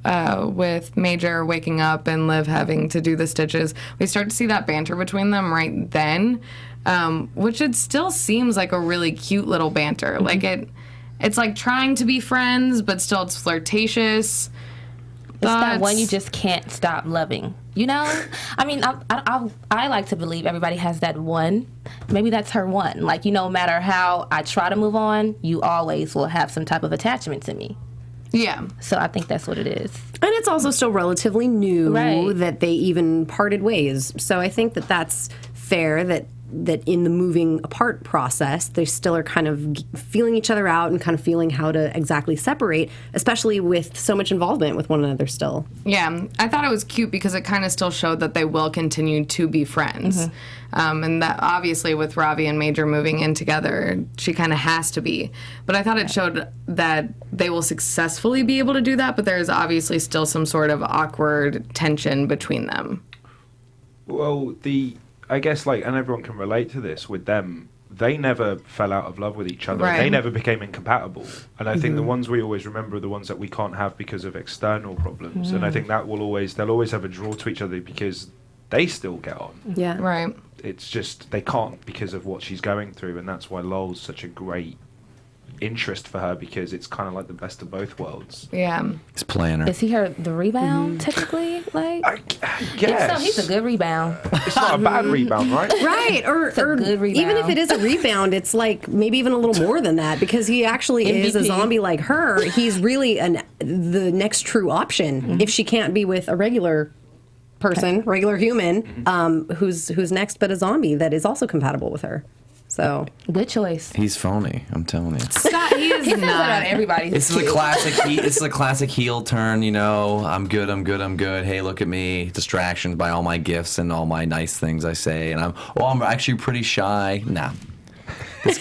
with Major waking up and Liv having to do the stitches, we start to see that banter between them right then, which it still seems like a really cute little banter. Mm-hmm. Like it's like trying to be friends, but still it's flirtatious. It's that one you just can't stop loving. You know? I mean, I like to believe everybody has that one. Maybe that's her one. Like, you know, no matter how I try to move on, you always will have some type of attachment to me. Yeah. So I think that's what it is. And it's also still relatively new Right. that they even parted ways. So I think that that's fair that in the moving apart process, they still are kind of feeling each other out and kind of feeling how to exactly separate, especially with so much involvement with one another still. Yeah, I thought it was cute because it kind of still showed that they will continue to be friends. And that obviously with Ravi and Major moving in together, she kind of has to be. But I thought it showed that they will successfully be able to do that, but there is obviously still some sort of awkward tension between them. Well, I guess, like, and everyone can relate to this with them, they never fell out of love with each other. Right. They never became incompatible. And I think the ones we always remember are the ones that we can't have because of external problems. And I think that they'll always have a draw to each other because they still get on. Yeah. Right. It's just they can't because of what she's going through, and that's why Lowell's such a great interest for her, because it's kind of like the best of both worlds. Yeah. He's playing her. Is he the rebound, technically? Like, I guess. so he's a good rebound. It's not a bad rebound, right? Right, or a good rebound. even if it is a rebound, it's like maybe even a little more than that, because he actually is a MVP. zombie like her. He's really the next true option if she can't be with a regular person, regular human, who's next but a zombie that is also compatible with her. So Good choice. He's phony. I'm telling you. Scott, he is He says that not. about everybody. This is a classic. This is a classic heel turn. You know, I'm good. I'm good. I'm good. Hey, look at me. Distractions by all my gifts and all my nice things I say, and I'm actually pretty shy. Nah, this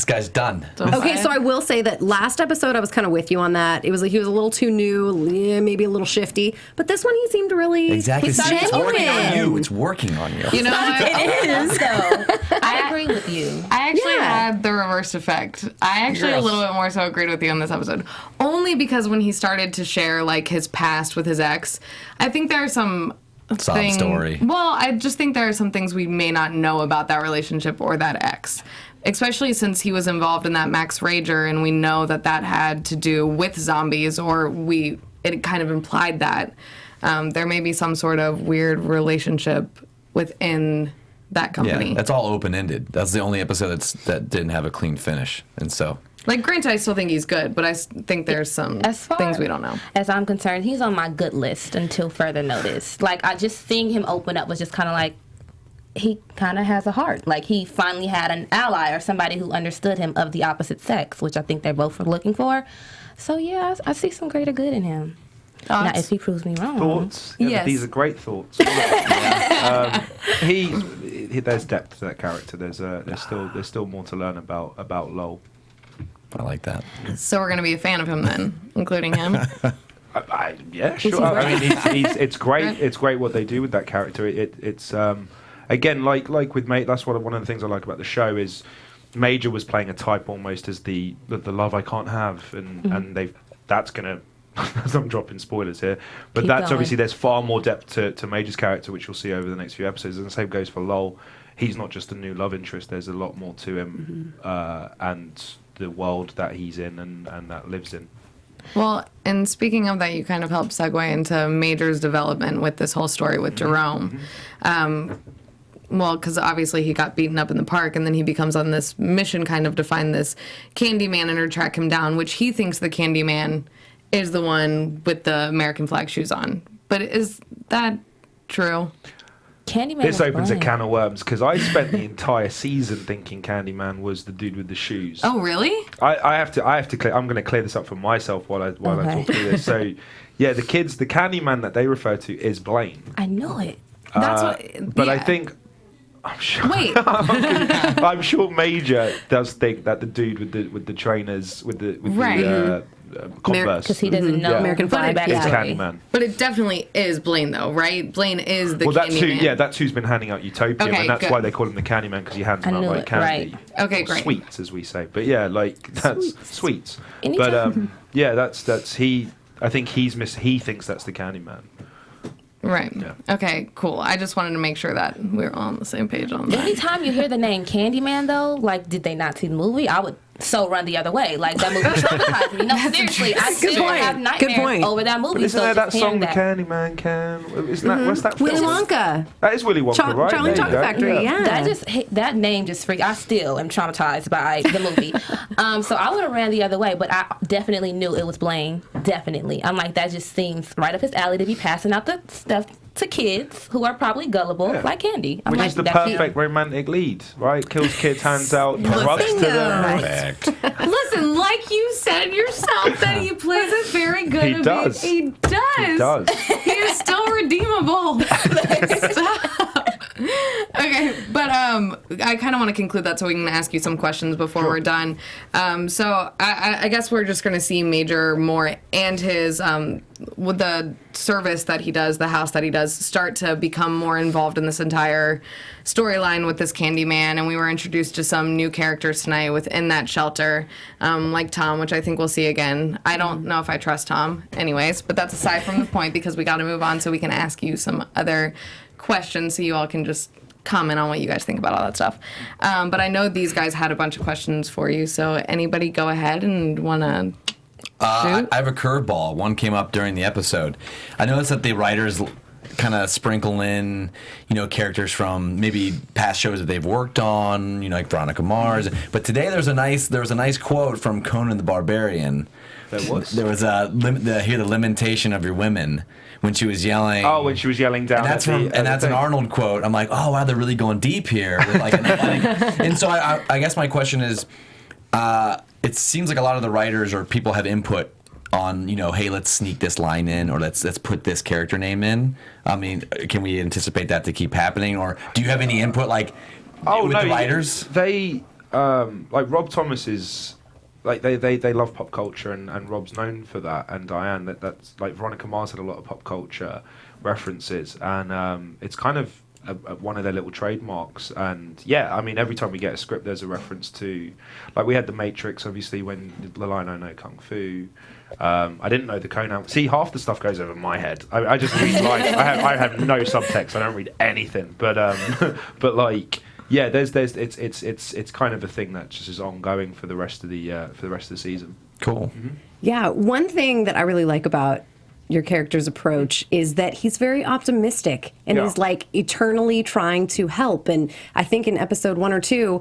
guy's done. okay, so I will say that last episode I was kind of with you on that. It was like he was a little too new, maybe a little shifty, but this one he seemed really Exactly. See, it's working on genuine. you. It's working on you. You know what? It is, though. I agree with you. I actually Yeah. had the reverse effect. I actually a little bit more so agreed with you on this episode. Only because when he started to share like his past with his ex, I think there are some Sob story. Well, I just think there are some things we may not know about that relationship or that ex. Especially since he was involved in that Max Rager, and we know that that had to do with zombies, or it kind of implied that there may be some sort of weird relationship within that company. Yeah, that's all open ended. That's the only episode that didn't have a clean finish, and so. Like, granted, I still think he's good, but I think there's some As far things we don't know. As I'm concerned, he's on my good list until further notice. Like, I just seeing him open up was just kind of like, he kind of has a heart. Like, he finally had an ally or somebody who understood him of the opposite sex, which I think they're both looking for. So, yeah, I see some greater good in him. Now, Thoughts? if he proves me wrong. Thoughts? Yeah, Yes. these are great thoughts. There's depth to that character. There's still more to learn about Lowell. I like that. So we're going to be a fan of him then, including him. Yeah, sure. I mean, it's great. Right. It's great what they do with that character. It's again like with Mate. That's one of the things I like about the show is Major was playing a type almost as the love I can't have, and that's gonna. I'm dropping spoilers here, but that's obviously there's far more depth to Major's character, which we'll see over the next few episodes. And the same goes for Lowell. He's not just a new love interest. There's a lot more to him, and the world that he's in and that lives in. Well, and speaking of that, you kind of helped segue into Major's development with this whole story with Jerome. Well, because obviously he got beaten up in the park, and then he becomes on this mission kind of to find this Candyman and track him down, which he thinks the Candyman is the one with the American flag shoes on. But is that true? Candyman. This opens a can of worms because I spent the entire season thinking Candyman was the dude with the shoes. Oh, really? I have to clear. I'm going to clear this up for myself while I talk through this. So, yeah, the Candyman that they refer to is Blaine. I know it. That's what. But yeah. I think. I'm sure. Wait. I'm sure Major does think that the dude with the trainers with the Converse, because he doesn't know American flag back is story. Candyman. But it definitely is Blaine, though, right? Blaine is the Candyman. Candyman. That's who's been handing out Utopia, Okay, and that's good. why they call him the Candyman, because he hands them out like candy. Right. Okay, Or great. Sweets, as we say. But yeah, like that's sweets. Anytime. But yeah, that's he. I think he thinks that's the Candyman. Right. Yeah. Okay, cool. I just wanted to make sure that we're all on the same page on that. Anytime you hear the name Candyman, though, like, did they not see the movie? I would so run the other way. Like, that movie traumatized me. No, seriously, I still have nightmares over that movie. But isn't there that song, The that. Candyman Can? Isn't that, what's that Willy film? Wonka. That is Willy Wonka, right? Charlie There you Chocolate go. Factory, yeah. That name just freaked. I still am traumatized by the movie. So I would have ran the other way, but I definitely knew it was Blaine. Definitely. I'm like, that just seems right up his alley to be passing out the stuff to kids who are probably gullible like Candy. I'm Which like, is the that's perfect romantic lead, right? Kills kids, hands out, rugs to them. Perfect. Listen, like you said yourself, that he plays it very good. He does. He does. He does. He is still redeemable. Stop. Okay, but I kind of want to conclude that so we can ask you some questions before we're done. So I guess we're just going to see Major more and his with the service that he does, the house that he does, start to become more involved in this entire storyline with this Candyman. And we were introduced to some new characters tonight within that shelter, like Tom, which I think we'll see again. I don't know if I trust Tom anyways, but that's aside from the point because we got to move on so we can ask you some other questions so you all can just comment on what you guys think about all that stuff. But I know these guys had a bunch of questions for you, so anybody go ahead and want to I have a curveball. One came up during the episode. I noticed that the writers kind of sprinkle in, characters from maybe past shows that they've worked on, like Veronica Mars. But today there was a nice quote from Conan the Barbarian. There was the lamentation of your women when she was yelling. Oh, when she was yelling down. And that's an Arnold quote. I'm like, oh wow, they're really going deep here. With and so I guess my question is, it seems like a lot of the writers or people have input on, hey, let's sneak this line in, or let's put this character name in. I mean, can we anticipate that to keep happening, or do you have any input with the writers? They like Rob Thomas is. Like they love pop culture and Rob's known for that, and Diane that's like Veronica Mars had a lot of pop culture references, and it's kind of one of their little trademarks. And yeah, I mean every time we get a script there's a reference to, like we had The Matrix obviously when The Lion I Know Kung Fu. I didn't know the Conan. See, half the stuff goes over my head. I just read lines. I have no subtext. I don't read anything. But like. Yeah, it's kind of a thing that just is ongoing for the rest of the season. Cool. Mm-hmm. Yeah, one thing that I really like about your character's approach is that he's very optimistic and he's like eternally trying to help. And I think in episode 1 or 2,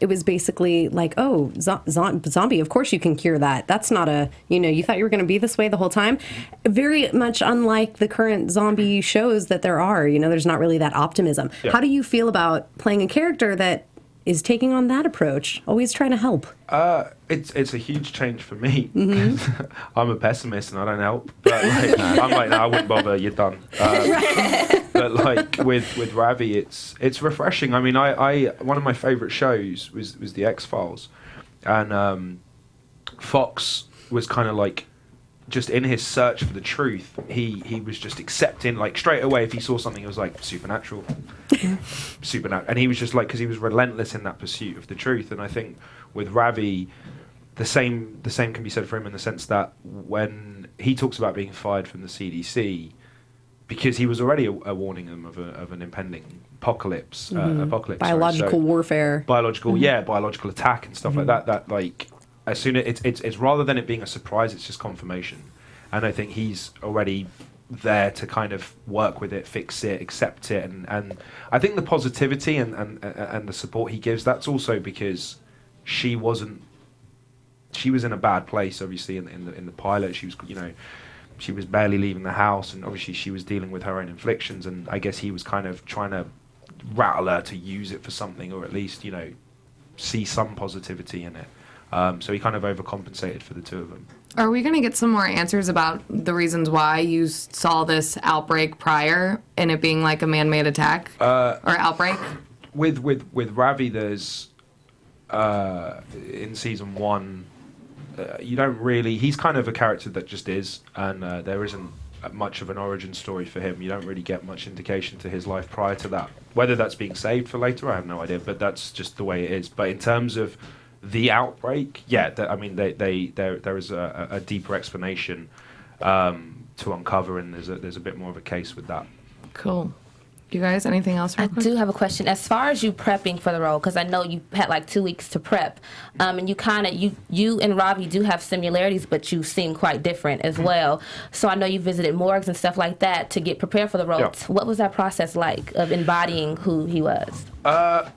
it was basically like, oh, zombie, of course you can cure that. That's not you thought you were going to be this way the whole time. Very much unlike the current zombie shows that there are. There's not really that optimism. Yeah. How do you feel about playing a character that is taking on that approach, always trying to help? It's a huge change for me. Mm-hmm. I'm a pessimist and I don't help. But I'm like, no, I wouldn't bother. You're done. But like with Ravi, it's refreshing. I mean, I one of my favorite shows was the X-Files, and Fox was kind of like just in his search for the truth, he was just accepting, like, straight away if he saw something, it was like supernatural, supernatural, and he was just like, because he was relentless in that pursuit of the truth. And I think with Ravi, the same can be said for him in the sense that when he talks about being fired from the CDC, because he was already a warning them of an impending apocalypse, biological warfare, biological attack and stuff like that. That like, as soon as it's rather than it being a surprise, it's just confirmation. And I think he's already there to kind of work with it, fix it, accept it, and I think the positivity and the support he gives, that's also because she was in a bad place, obviously in the pilot. She was, she was barely leaving the house, and obviously she was dealing with her own inflictions, and I guess he was kind of trying to rattle her to use it for something, or at least see some positivity in it. So he kind of overcompensated for the two of them. Are we going to get some more answers about the reasons why you saw this outbreak prior and it being like a man-made attack or outbreak? With Ravi, there's in season 1, you don't really. He's kind of a character that just is, and there isn't much of an origin story for him. You don't really get much indication to his life prior to that. Whether that's being saved for later, I have no idea. But that's just the way it is. But in terms of the outbreak, there is a deeper explanation to uncover, and there's a bit more of a case with that. Cool. You guys, anything else? I do have a question. As far as you prepping for the role, because I know you had like 2 weeks to prep, and you and Ravi do have similarities, but you seem quite different as well. So I know you visited morgues and stuff like that to get prepared for the role. Yeah. What was that process like of embodying who he was? The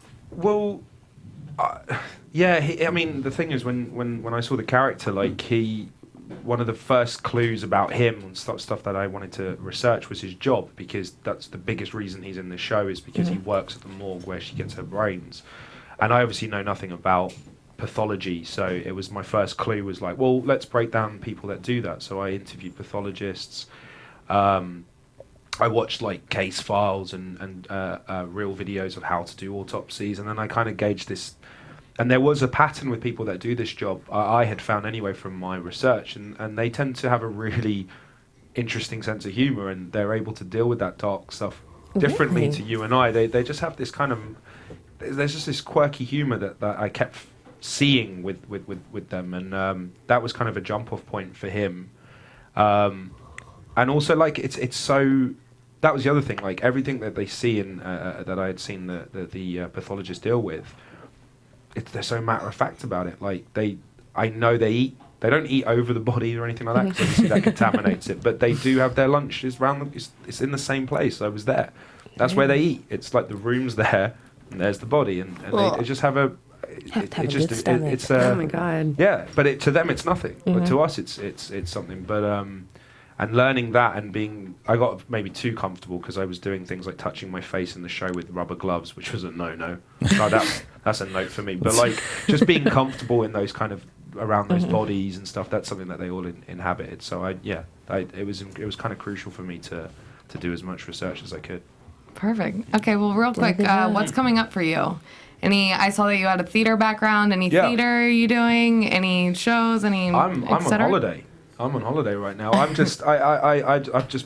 thing is, when I saw the character, like one of the first clues about him and stuff that I wanted to research was his job, because that's the biggest reason he's in the show, is because he works at the morgue where she gets her brains. And I obviously know nothing about pathology, so it was my first clue was like, well, let's break down people that do that. So I interviewed pathologists. I watched like case files and real videos of how to do autopsies, and then I kind of gauged this. And there was a pattern with people that do this job, I had found anyway from my research, and they tend to have a really interesting sense of humor, and they're able to deal with that dark stuff differently to you and I. They just have this kind of, there's just this quirky humor that I kept seeing with them, and that was kind of a jump off point for him. And also, like, it's so, that was the other thing, like everything that they see in that I had seen the pathologist deal with, they're so matter of fact about it. Like I know they don't eat over the body or anything like that, because obviously that contaminates it. But they do have their lunch. It's in the same place. I was there. That's where they eat. It's like the room's there, and there's the body, and they just have a. It's oh my god. Yeah, but to them it's nothing. But to us it's something. But and learning that and I got maybe too comfortable, because I was doing things like touching my face in the show with rubber gloves, which was a no-no. No, that's a note for me. But like just being comfortable in those kind of around those bodies and stuff, that's something that they all inhabited. So it was kind of crucial for me to do as much research as I could. Perfect. Okay, well, real quick, what's coming up for you? I saw that you had a theater background. Any theater are you doing? Any shows? I'm on holiday. I'm on holiday right now. I've just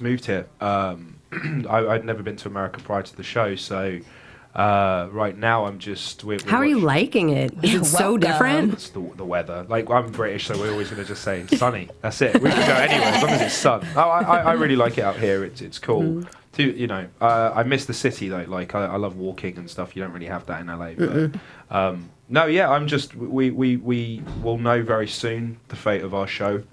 moved here. I'd never been to America prior to the show, so right now I'm just. How are you liking it? Is it so different? It's the weather. Like, I'm British, so we're always going to just say sunny. That's it. We can go anywhere as long as it's sun. I really like it out here. It's cool. I miss the city though. Like I love walking and stuff. You don't really have that in LA. But I'm just. We will know very soon the fate of our show.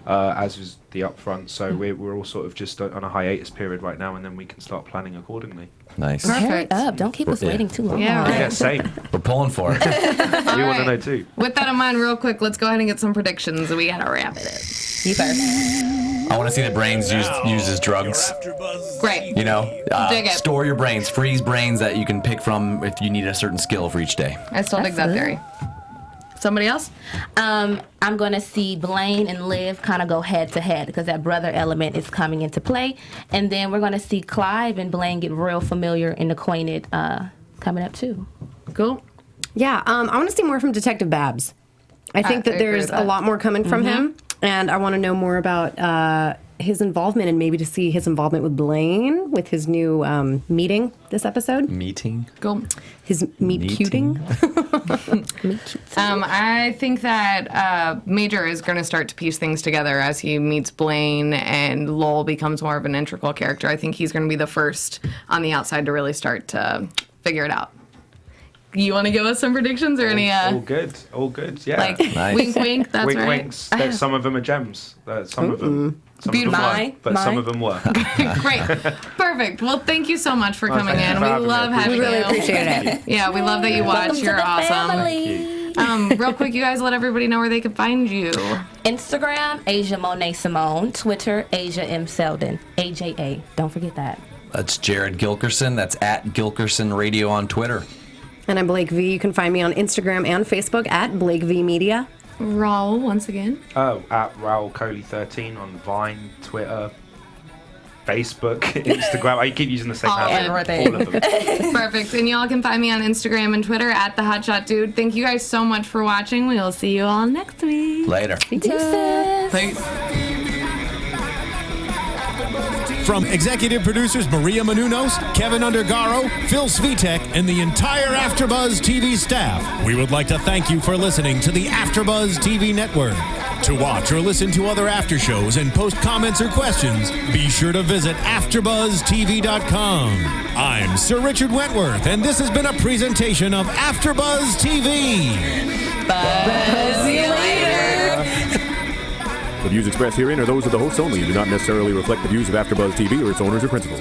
As is the upfront, so we're all sort of just on a hiatus period right now, and then we can start planning accordingly. Nice. Hurry up! Don't keep us waiting too long. Yeah, right. Yeah, same. We're pulling for it. We want to know too. With that in mind, real quick, let's go ahead and get some predictions. We gotta wrap it up. You first. I want to see the brains used as drugs. Great. Dig it. Store your brains. Freeze brains that you can pick from if you need a certain skill for each day. I still dig that theory. Somebody else? I'm going to see Blaine and Liv kind of go head to head, because that brother element is coming into play. And then we're going to see Clive and Blaine get real familiar and acquainted coming up too. Cool. Yeah, I want to see more from Detective Babs. I think that there's a lot more coming from him. And I want to know more about his involvement and maybe to see his involvement with Blaine with his new meeting this episode. Meeting? Go. His meet-cuting. I think that Major is going to start to piece things together as he meets Blaine and Lowell becomes more of an integral character. I think he's going to be the first on the outside to really start to figure it out. You want to give us some predictions or any? All good, yeah. Like Nice. wink, wink. That's wink, right. winks. Some of them are gems. Some of them. Beautiful. Some of them were. Great. Perfect. Well, thank you so much for coming in. We love having you. We really appreciate it. Yeah, we love that you watch. Welcome to You're the awesome. family. Real quick, you guys let everybody know where they can find you. Instagram, Aja Monet Simone. Twitter, Aja M. Seldon. AJA. Don't forget that. That's Jared Gilkerson. That's at Gilkerson Radio on Twitter. And I'm Blake V. You can find me on Instagram and Facebook at Blake V Media. Raul, once again. Oh, at Rahul Kohli 13 on Vine, Twitter, Facebook, Instagram. I keep using the same handle. Everything. All of them. Perfect. And y'all can find me on Instagram and Twitter at the Hotshot Dude. Thank you guys so much for watching. We will see you all next week. Later. Peace. From executive producers Maria Menounos, Kevin Undergaro, Phil Svitek, and the entire AfterBuzz TV staff, we would like to thank you for listening to the AfterBuzz TV network. To watch or listen to other after shows and post comments or questions, be sure to visit AfterBuzzTV.com. I'm Sir Richard Wentworth, and this has been a presentation of AfterBuzz TV. Buzz you later. The views expressed herein are those of the hosts only and do not necessarily reflect the views of AfterBuzz TV or its owners or principals.